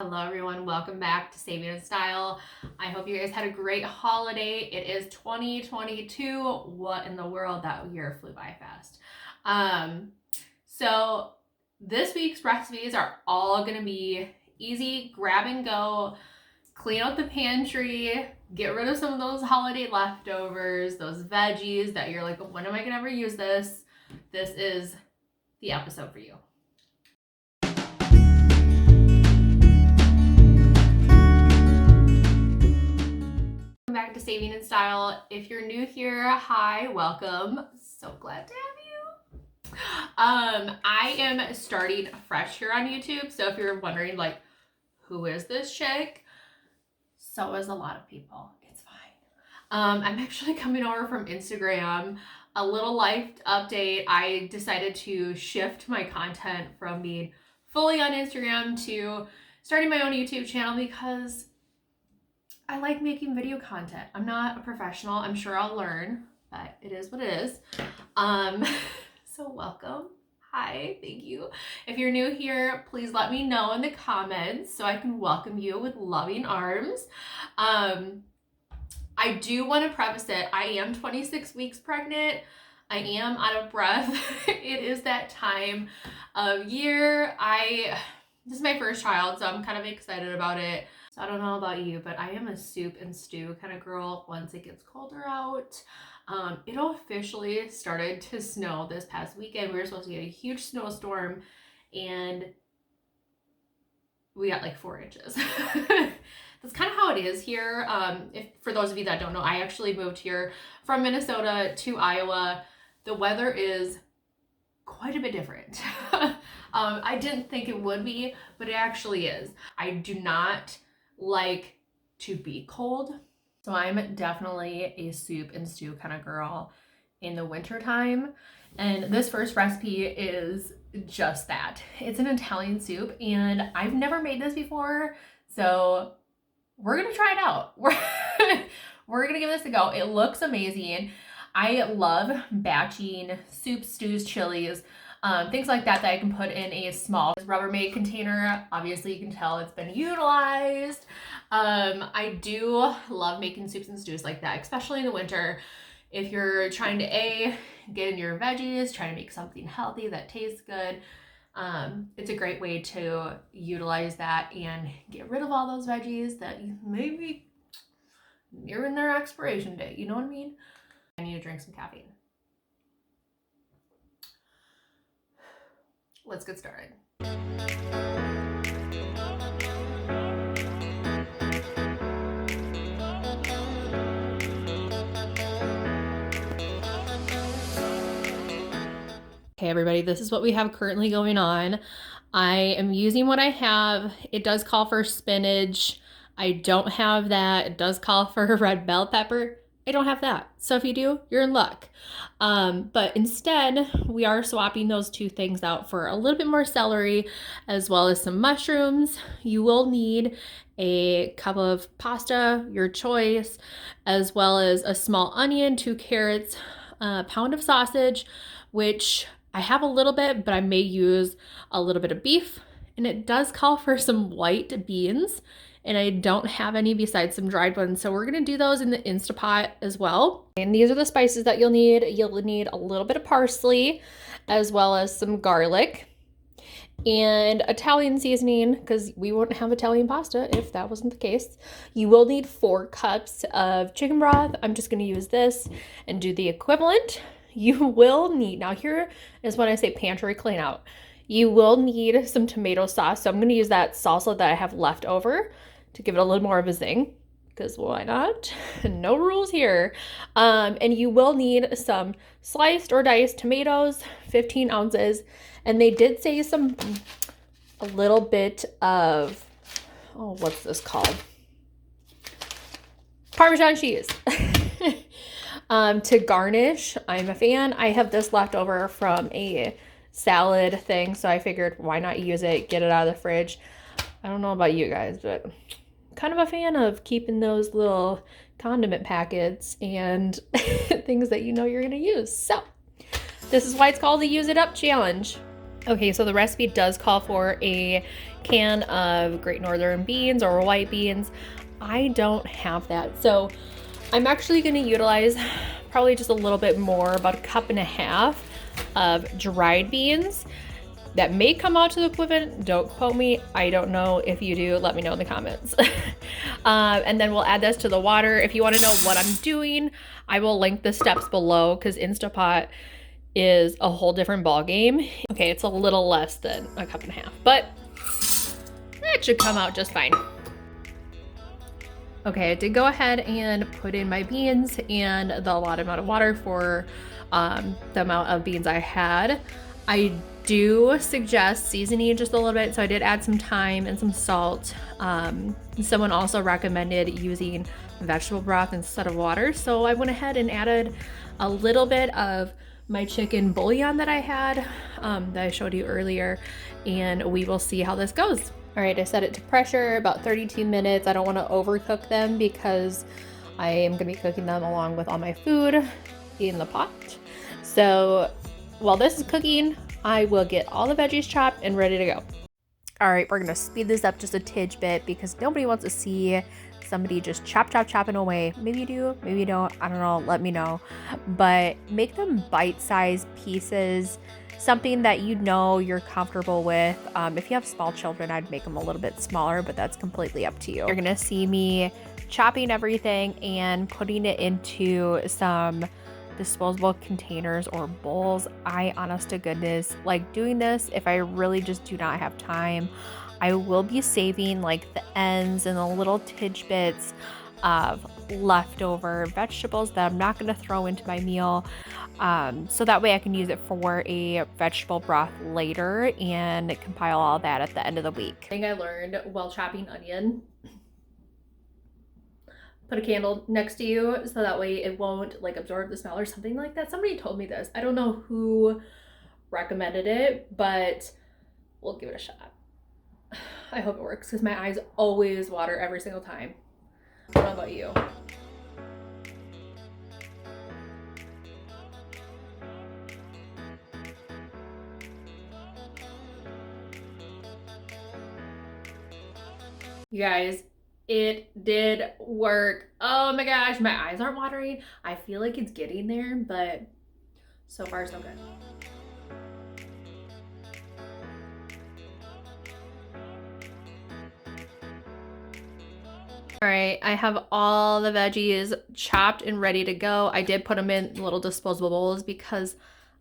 Hello everyone, welcome back to Saving in Style. I hope you guys had a great holiday. It is 2022. What in the world? That year flew by fast. So this week's recipes are all gonna be easy, grab and go, clean out the pantry, get rid of some of those holiday leftovers, those veggies that you're like, when am I gonna ever use this? This is the episode for you. Back to Saving in Style. If you're new here, hi, welcome. So glad to have you. I am starting fresh here on YouTube, so if you're wondering like, who is this chick? So is a lot of people. It's fine. I'm actually coming over from Instagram. A little life update. I decided to shift my content from being fully on Instagram to starting my own YouTube channel because I like making video content. I'm not a professional. I'm sure I'll learn, but it is what it is. So welcome. Hi, thank you. If you're new here, please let me know in the comments so I can welcome you with loving arms. I do want to preface it. I am 26 weeks pregnant. I am out of breath. It is that time of year. This is my first child, so I'm kind of excited about it. I don't know about you, but I am a soup and stew kind of girl once it gets colder out. It officially started to snow this past weekend. We were supposed to get a huge snowstorm and we got like 4 inches. That's kind of how it is here. For those of you that don't know, I actually moved here from Minnesota to Iowa. The weather is quite a bit different. I didn't think it would be, but it actually is. I do not like to be cold. So I'm definitely a soup and stew kind of girl in the winter time. And this first recipe is just that. It's an Italian soup and I've never made this before. So we're gonna try it out. We're gonna give this a go. It looks amazing. I love batching soups, stews, chilies, things like that I can put in a small Rubbermaid container. Obviously you can tell it's been utilized. I do love making soups and stews like that, especially in the winter. If you're trying to get in your veggies, trying to make something healthy that tastes good, it's a great way to utilize that and get rid of all those veggies that you maybe nearing their expiration date. You know what I mean? I need to drink some caffeine. Let's get started. Okay, everybody, this is what we have currently going on. I am using what I have. It does call for spinach. I don't have that. It does call for red bell pepper. I don't have that. So if you do, you're in luck. But instead, we are swapping those two things out for a little bit more celery, as well as some mushrooms. You will need a cup of pasta, your choice, as well as a small onion, 2 carrots, a pound of sausage, which I have a little bit, but I may use a little bit of beef. And it does call for some white beans. And I don't have any besides some dried ones. So we're gonna do those in the Instapot as well. And these are the spices that you'll need. You'll need a little bit of parsley, as well as some garlic and Italian seasoning, because we wouldn't have Italian pasta if that wasn't the case. You will need 4 cups of chicken broth. I'm just gonna use this and do the equivalent. You will need, now here is when I say pantry clean out. You will need some tomato sauce. So I'm gonna use that salsa that I have left over to give it a little more of a zing, because why not? No rules here. And you will need some sliced or diced tomatoes, 15 ounces. And they did say a little bit of, oh, what's this called? Parmesan cheese. To garnish, I'm a fan. I have this left over from a salad thing, so I figured why not use it, get it out of the fridge. I don't know about you guys, but I'm kind of a fan of keeping those little condiment packets and things that you know you're going to use. So this is why it's called the Use It Up Challenge. Okay, so the recipe does call for a can of Great Northern beans or white beans. I don't have that, so I'm actually going to utilize probably just a little bit more, about 1.5 cups of dried beans. That may come out to the equivalent, don't quote me, I don't know. If you do, let me know in the comments. And then we'll add this to the water. If you want to know what I'm doing, I will link the steps below, because Instapot is a whole different ball game. Okay, it's a little less than 1.5 cups, but that should come out just fine. Okay, I did go ahead and put in my beans and the allotted amount of water for the amount of beans I had. I do suggest seasoning just a little bit, so I did add some thyme and some salt. Someone also recommended using vegetable broth instead of water, so I went ahead and added a little bit of my chicken bouillon that I had that I showed you earlier, and we will see how this goes. All right, I set it to pressure about 32 minutes. I don't want to overcook them because I am going to be cooking them along with all my food in the pot. So while this is cooking, I will get all the veggies chopped and ready to go. All right, we're going to speed this up just a tidge bit because nobody wants to see somebody just chopping away. Maybe you do, maybe you don't, I don't know, let me know. But make them bite-sized pieces, something that you know you're comfortable with. If you have small children, I'd make them a little bit smaller, but that's completely up to you. You're gonna see me chopping everything and putting it into some disposable containers or bowls. I, honest to goodness, like doing this if I really just do not have time. I will be saving like the ends and the little tidbits of leftover vegetables that I'm not going to throw into my meal, so that way I can use it for a vegetable broth later and compile all that at the end of the week. I think I learned while chopping onion, put a candle next to you so that way it won't like absorb the smell or something like that. Somebody told me this. I don't know who recommended it, but we'll give it a shot. I hope it works because my eyes always water every single time. I don't know about you. You guys, it did work. Oh my gosh, my eyes aren't watering. I feel like it's getting there, but so far so good. All right, I have all the veggies chopped and ready to go. I did put them in little disposable bowls because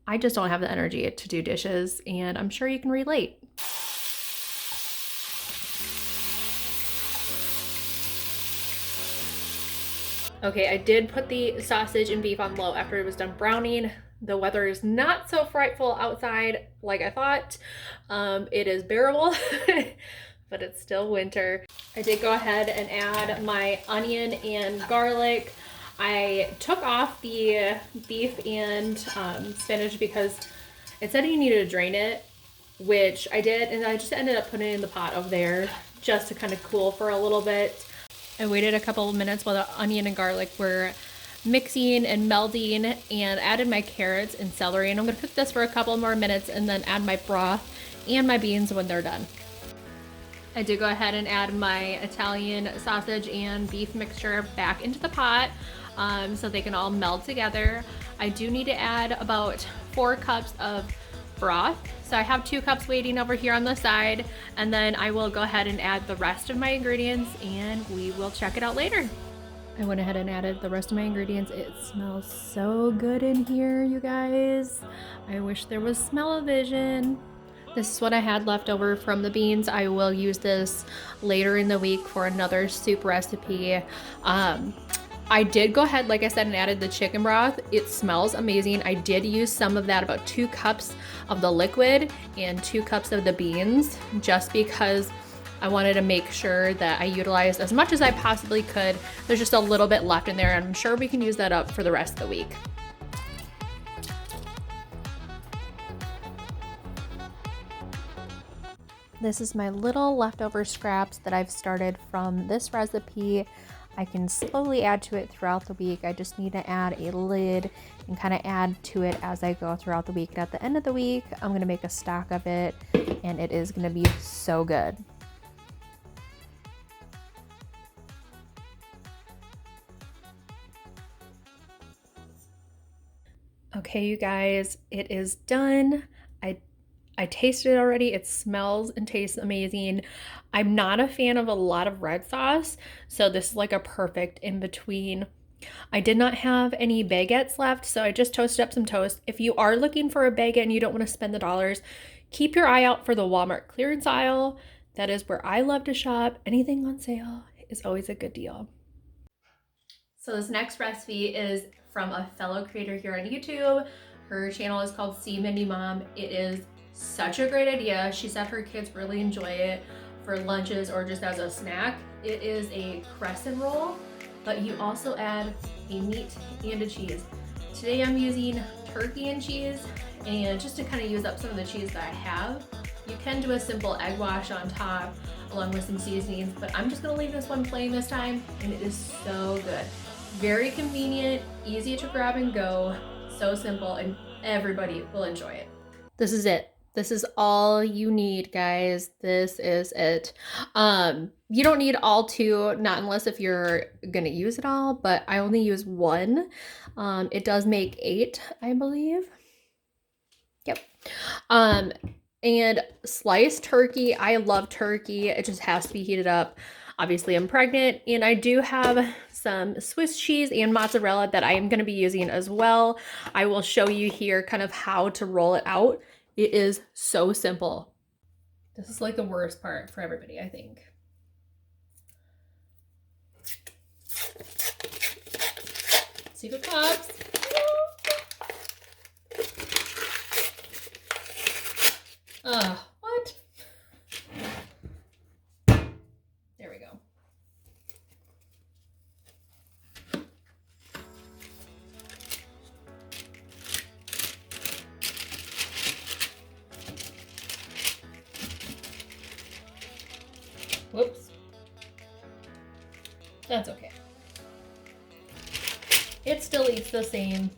I just don't have the energy to do dishes, and I'm sure you can relate. Okay, I did put the sausage and beef on low after it was done browning. The weather is not so frightful outside like I thought. It is bearable, but it's still winter. I did go ahead and add my onion and garlic. I took off the beef and spinach because it said you needed to drain it, which I did, and I just ended up putting it in the pot over there just to kind of cool for a little bit. I waited a couple of minutes while the onion and garlic were mixing and melding, and added my carrots and celery, and I'm going to cook this for a couple more minutes and then add my broth and my beans when they're done. I did go ahead and add my Italian sausage and beef mixture back into the pot so they can all meld together. I do need to add about 4 cups of broth. So I have 2 cups waiting over here on the side, and then I will go ahead and add the rest of my ingredients and we will check it out later. I went ahead and added the rest of my ingredients. It smells so good in here, you guys. I wish there was smell-o-vision. This is what I had left over from the beans. I will use this later in the week for another soup recipe. I did go ahead, like I said, and added the chicken broth. It smells amazing. I did use some of that, about 2 cups of the liquid and 2 cups of the beans, just because I wanted to make sure that I utilized as much as I possibly could. There's just a little bit left in there, and I'm sure we can use that up for the rest of the week. This is my little leftover scraps that I've started from this recipe. I can slowly add to it throughout the week. I just need to add a lid and kind of add to it as I go throughout the week. And at the end of the week, I'm going to make a stock of it, and it is going to be so good. Okay, you guys, it is done. I tasted it already. It smells and tastes amazing. I'm not a fan of a lot of red sauce, so this is like a perfect in between. I did not have any baguettes left, so I just toasted up some toast. If you are looking for a baguette and you don't want to spend the dollars, keep your eye out for the Walmart clearance aisle. That is where I love to shop. Anything on sale is always a good deal. So this next recipe is from a fellow creator here on YouTube. Her channel is called See Mindy Mom. It is such a great idea. She said her kids really enjoy it for lunches or just as a snack. It is a crescent roll, but you also add a meat and a cheese. Today I'm using turkey and cheese, and just to kind of use up some of the cheese that I have, you can do a simple egg wash on top along with some seasonings, but I'm just gonna leave this one plain this time, and it is so good. Very convenient, easy to grab and go, so simple, and everybody will enjoy it. This is it. This is all you need, guys. This is it. You don't need all two, not unless if you're gonna use it all, but I only use one. It does make 8, I believe. Yep. And sliced turkey. I love turkey. It just has to be heated up. Obviously, I'm pregnant, and I do have some Swiss cheese and mozzarella that I am going to be using as well. I will show you here kind of how to roll it out. It is so simple. This is like the worst part for everybody, I think. Secret Pops. What? There we go. Whoops. That's okay. It still eats the same.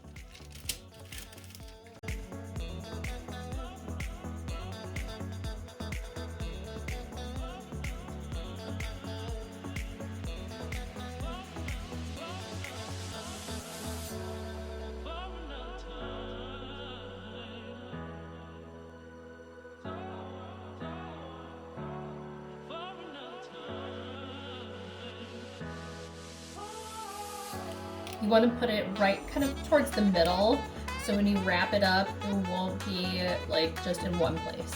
You want to put it right kind of towards the middle, so when you wrap it up, it won't be like just in one place.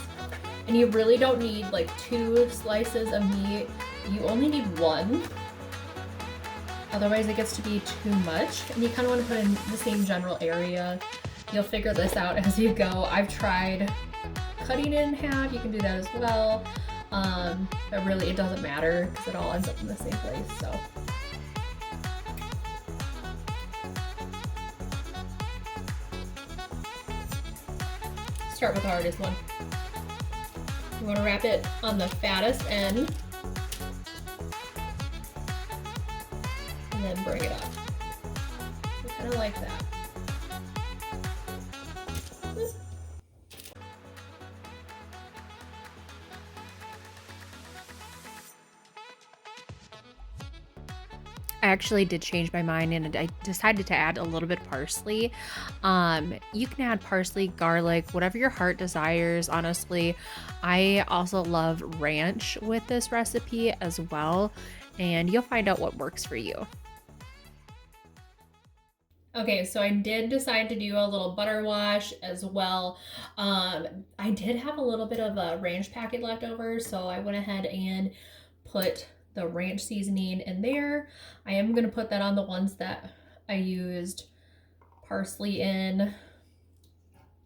And you really don't need like 2 slices of meat. You only need 1. Otherwise it gets to be too much, and you kind of want to put it in the same general area. You'll figure this out as you go. I've tried cutting it in half. You can do that as well. But really it doesn't matter because it all ends up in the same place. So. Start with the hardest one. You want to wrap it on the fattest end and then bring it up. Kind of like that. I actually did change my mind, and I decided to add a little bit of parsley. You can add parsley, garlic, whatever your heart desires, honestly. I also love ranch with this recipe as well, and you'll find out what works for you. Okay, so I did decide to do a little butter wash as well. I did have a little bit of a ranch packet left over, so I went ahead and put the ranch seasoning in there. I am going to put that on the ones that I used parsley in,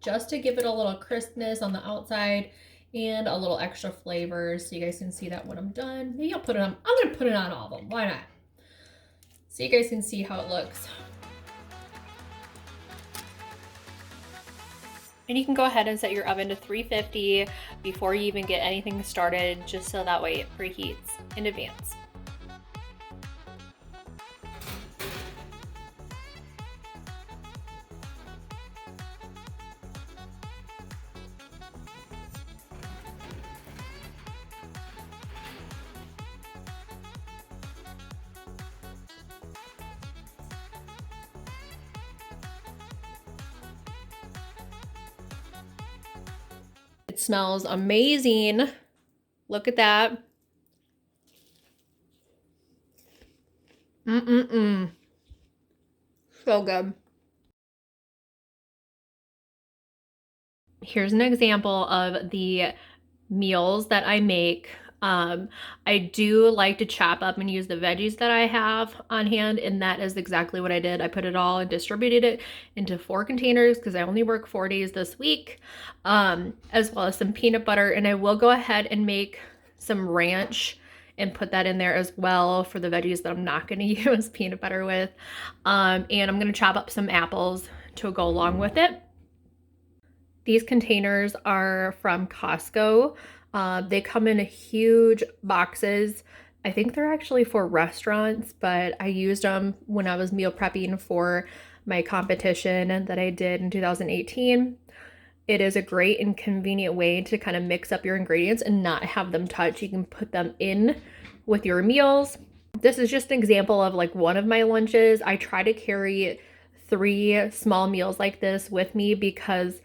just to give it a little crispness on the outside and a little extra flavor, so you guys can see that when I'm done. Maybe I'll put it on, I'm going to put it on all of them. Why not? So you guys can see how it looks. And you can go ahead and set your oven to 350 before you even get anything started, just so that way it preheats in advance. It smells amazing. Look at that. Mm-mm-mm. So good. Here's an example of the meals that I make. I do like to chop up and use the veggies that I have on hand, and that is exactly what I did. I put it all and distributed it into 4 containers because I only work 4 days this week, as well as some peanut butter. And I will go ahead and make some ranch and put that in there as well for the veggies that I'm not going to use peanut butter with. And I'm going to chop up some apples to go along with it. These containers are from Costco. They come in huge boxes. I think they're actually for restaurants, but I used them when I was meal prepping for my competition that I did in 2018. It is a great and convenient way to kind of mix up your ingredients and not have them touch. You can put them in with your meals. This is just an example of like one of my lunches. I try to carry 3 small meals like this with me because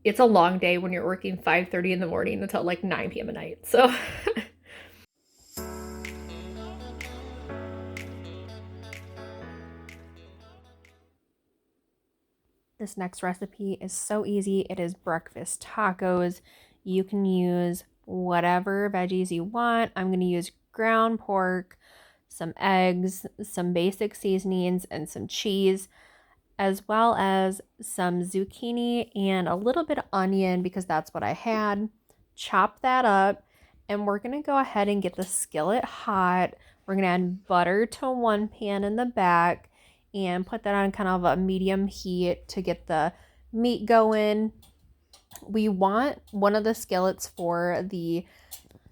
it's a long day when you're working 5:30 in the morning until like 9 p.m. at night. So this next recipe is so easy. It is breakfast tacos. You can use whatever veggies you want. I'm going to use ground pork, some eggs, some basic seasonings, and some cheese, as well as some zucchini and a little bit of onion because that's what I had. Chop that up, and we're gonna go ahead and get the skillet hot. We're gonna add butter to one pan in the back and put that on kind of a medium heat to get the meat going. We want one of the skillets for the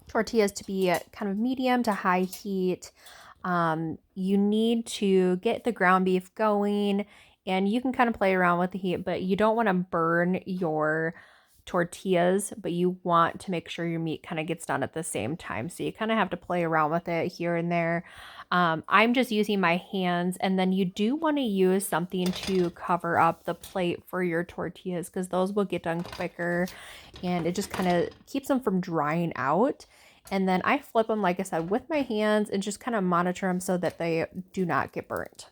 tortillas to be kind of medium to high heat. You need to get the ground beef going, and you can kind of play around with the heat, but you don't want to burn your tortillas, but you want to make sure your meat kind of gets done at the same time. So you kind of have to play around with it here and there. I'm just using my hands, and then you do want to use something to cover up the plate for your tortillas because those will get done quicker, and it just kind of keeps them from drying out. And then I flip them, like I said, with my hands and just kind of monitor them so that they do not get burnt.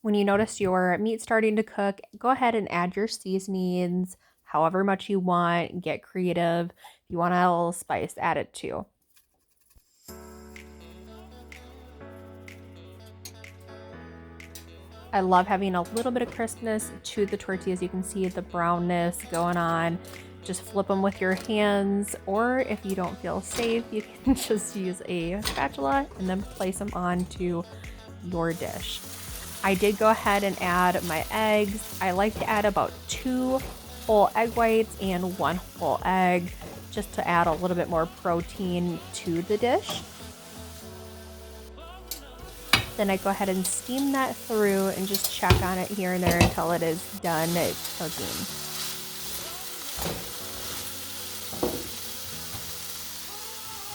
When you notice your meat starting to cook, go ahead and add your seasonings, however much you want. Get creative. If you want to add a little spice, add it too. I love having a little bit of crispness to the tortillas. You can see the brownness going on. Just flip them with your hands, or if you don't feel safe, you can just use a spatula and then place them onto your dish. I did go ahead and add my eggs. I like to add about 2 whole egg whites and 1 whole egg just to add a little bit more protein to the dish. Then I go ahead and steam that through and just check on it here and there until it is done cooking.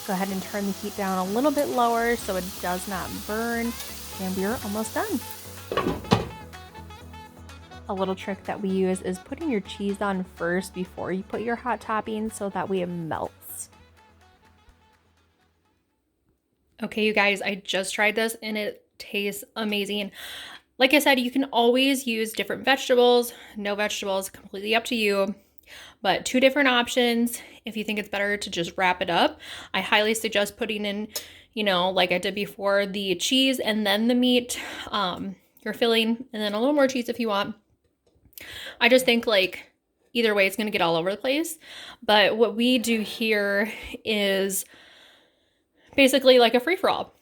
Go ahead and turn the heat down a little bit lower so it does not burn, and we're almost done. A little trick that we use is putting your cheese on first before you put your hot toppings so that way it melts. Okay, you guys, I just tried this and it tastes amazing. Like I said, you can always use different vegetables, no vegetables, completely up to you. But 2 different options. If you think it's better to just wrap it up, I highly suggest putting in, like I did before, the cheese and then the meat, your filling, and then a little more cheese if you want. I just think like either way, it's going to get all over the place. But what we do here is basically like a free-for-all.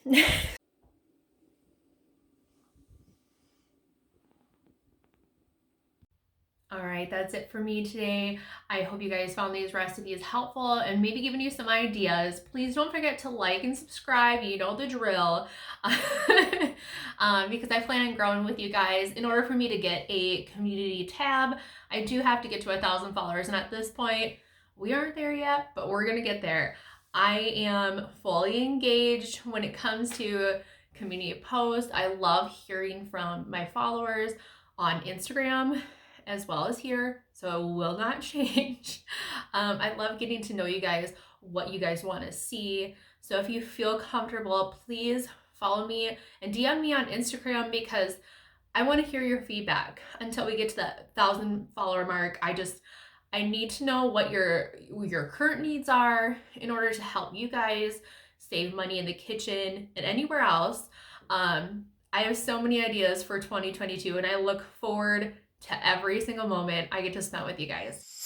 All right, that's it for me today. I hope you guys found these recipes helpful and maybe giving you some ideas. Please don't forget to like and subscribe. You know the drill. Because I plan on growing with you guys. In order for me to get a community tab, I do have to get to 1,000 followers. And at this point, we aren't there yet, but we're going to get there. I am fully engaged when it comes to community posts. I love hearing from my followers on Instagram as well as here, so it will not change. I love getting to know you guys, what you guys want to see. So if you feel comfortable, please follow me and DM me on Instagram, because I want to hear your feedback until we get to that 1,000 follower mark. I need to know what your current needs are in order to help you guys save money in the kitchen and anywhere else. I have so many ideas for 2022, and I look forward to every single moment I get to spend with you guys.